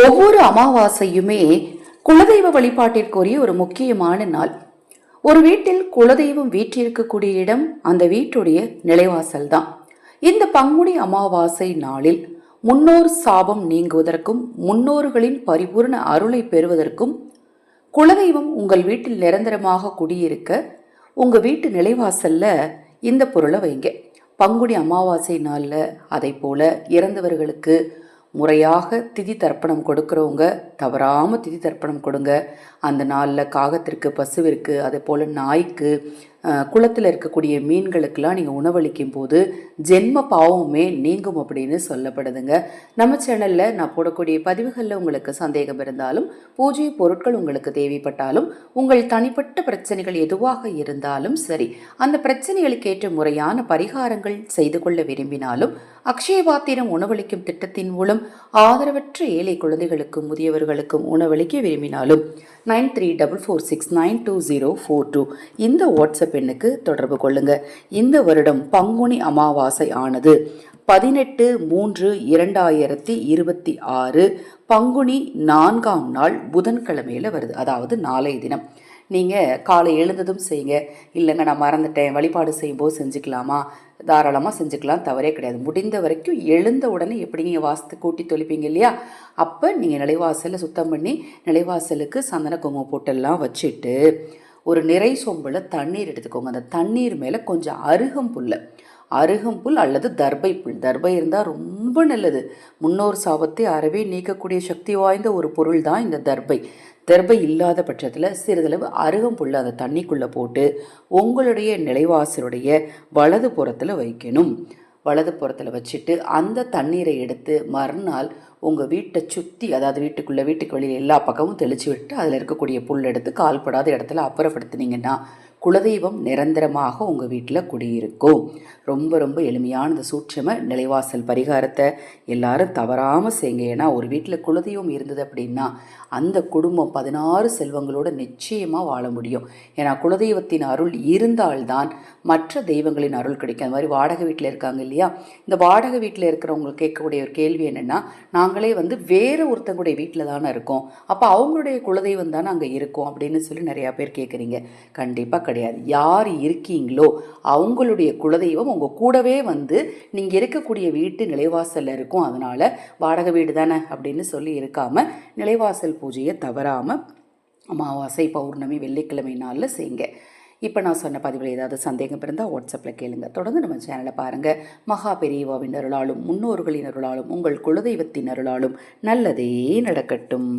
ஒவ்வொரு அமாவாசையுமே குலதெய்வ வழிபாட்டிற்குரிய ஒரு முக்கியமான நாள். ஒரு வீட்டில் குலதெய்வம் வீற்றிருக்கக்கூடிய இடம் அந்த வீட்டுடைய நிலைவாசல் தான். இந்த பங்குனி அமாவாசை நாளில் முன்னோர் சாபம் நீங்குவதற்கும் முன்னோர்களின் பரிபூர்ண அருளை பெறுவதற்கும் குலதெய்வம் உங்கள் வீட்டில் நிரந்தரமாக குடியிருக்க உங்க வீட்டு நிலைவாசல்ல இந்த பொருளை வைங்க. பங்குனி அமாவாசை நாளில் அதை போல இறந்தவர்களுக்கு முறையாக திதி தர்ப்பணம் கொடுக்குறவங்க தவறாமல் திதி தர்ப்பணம் கொடுங்க. அந்த நாளில் காகத்திற்கு, பசுவிற்கு, அதே போல் நாய்க்கு, குளத்தில் இருக்கக்கூடிய மீன்களுக்கெல்லாம் நீங்கள் உணவளிக்கும் போது ஜென்ம பாவமே நீங்கும் அப்படின்னு சொல்லப்படுதுங்க. நம்ம சேனலில் நான் போடக்கூடிய பதிவுகளில் உங்களுக்கு சந்தேகம் இருந்தாலும், பூஜை பொருட்கள் உங்களுக்கு தேவைப்பட்டாலும், உங்கள் தனிப்பட்ட பிரச்சனைகள் எதுவாக இருந்தாலும் சரி, அந்த பிரச்சனைகளுக்கு ஏற்ற முறையான பரிகாரங்கள் செய்து கொள்ள விரும்பினாலும், அக்ஷயபாத்திரம் உணவளிக்கும் திட்டத்தின் மூலம் ஆதரவற்ற ஏழை குழந்தைகளுக்கும் முதியவர்களுக்கும் உணவளிக்க விரும்பினாலும் 9344692042 இந்த வாட்ஸ்அப் எண்ணுக்கு தொடர்பு கொள்ளுங்க. இந்த வருடம் பங்குனி அமாவாசை ஆனது 18/3/2026 பங்குனி 4ஆம் நாள் புதன்கிழமையில வருது. அதாவது நாளைய தினம். நீங்கள் காலை எழுந்ததும் செய்யுங்க. இல்லைங்க நான் மறந்துட்டேன், வழிபாடு செய்யும்போது செஞ்சுக்கலாமா? தாராளமாக செஞ்சுக்கலாம், தவறே கிடையாது. முடிந்த வரைக்கும் எழுந்த உடனே எப்படி நீங்கள் வாசத்து கூட்டி தொளிப்பீங்க இல்லையா, அப்போ நீங்கள் நிலைவாசலில் சுத்தம் பண்ணி நிலைவாசலுக்கு சந்தன குங்குமம் போட்டெல்லாம் வச்சுட்டு ஒரு நிறை சொம்பில் தண்ணீர் எடுத்துக்கோங்க. அந்த தண்ணீர் மேலே கொஞ்சம் அருகம்புல் அல்லது தர்பை புல். தர்பை இருந்தால் ரொம்ப நல்லது. முன்னோர் சாபத்தை அறவே நீக்கக்கூடிய சக்தி வாய்ந்த ஒரு பொருள் தான் இந்த தர்பை. தர்பை இல்லாத பட்சத்தில் சிறிதளவு அருகம்புல் அந்த தண்ணிக்குள்ளே போட்டு உங்களுடைய நிலைவாசலுடைய வலது புறத்தில் வைக்கணும். வலது புறத்தில் வச்சுட்டு அந்த தண்ணீரை எடுத்து மறுநாள் உங்கள் வீட்டை சுற்றி, அதாவது வீட்டுக்கு வெளியில் எல்லா பக்கமும் தெளித்து விட்டு அதில் இருக்கக்கூடிய புல் எடுத்து கால்படாத இடத்துல அப்புறப்படுத்தினீங்கன்னா குலதெய்வம் நிரந்தரமாக உங்கள் வீட்டில் குடியிருக்கும். ரொம்ப ரொம்ப எளிமையான இந்த சூட்சம நிலைவாசல் பரிகாரத்தை எல்லாரும் தவறாமல் செய்யுங்க. ஏன்னா ஒரு வீட்டில் குலதெய்வம் இருந்தது அப்படின்னா அந்த குடும்பம் 16 செல்வங்களோடு நிச்சயமாக வாழ முடியும். ஏன்னா குலதெய்வத்தின் அருள் இருந்தால்தான் மற்ற தெய்வங்களின் அருள் கிடைக்கும். அது மாதிரி வாடகை வீட்டில் இருக்காங்க இல்லையா, இந்த வாடகை வீட்டில் இருக்கிறவங்களுக்கு கேட்கக்கூடிய ஒரு கேள்வி என்னென்னா, நாங்களே வேறு ஒருத்தங்களுடைய வீட்டில் தானே இருக்கோம், அப்போ அவங்களுடைய குலதெய்வம் தானே அங்கே இருக்கும் அப்படின்னு சொல்லி நிறையா பேர் கேட்குறீங்க. கண்டிப்பாக கிடையாது. யார் இருக்கீங்களோ அவங்களுடைய குலதெய்வம் உங்கள் கூடவே நீங்கள் இருக்கக்கூடிய வீட்டு நிலைவாசலில் இருக்கும். அதனால் வாடகை வீடு தானே அப்படின்னு சொல்லி இருக்காமல் நிலைவாசல் பூஜையை தவறாமல் அமாவாசை, பௌர்ணமி, வெள்ளிக்கிழமை நாளில் செய்யுங்க. இப்போ நான் சொன்ன பதிவில் ஏதாவது சந்தேகம் இருந்தால் வாட்ஸ்அப்பில் கேளுங்க. தொடர்ந்து நம்ம சேனலை பாருங்கள். மகா பெரியவாவின் அருளாலும் முன்னோர்களின் அருளாலும் உங்கள் குலதெய்வத்தின் அருளாலும் நல்லதே நடக்கட்டும்.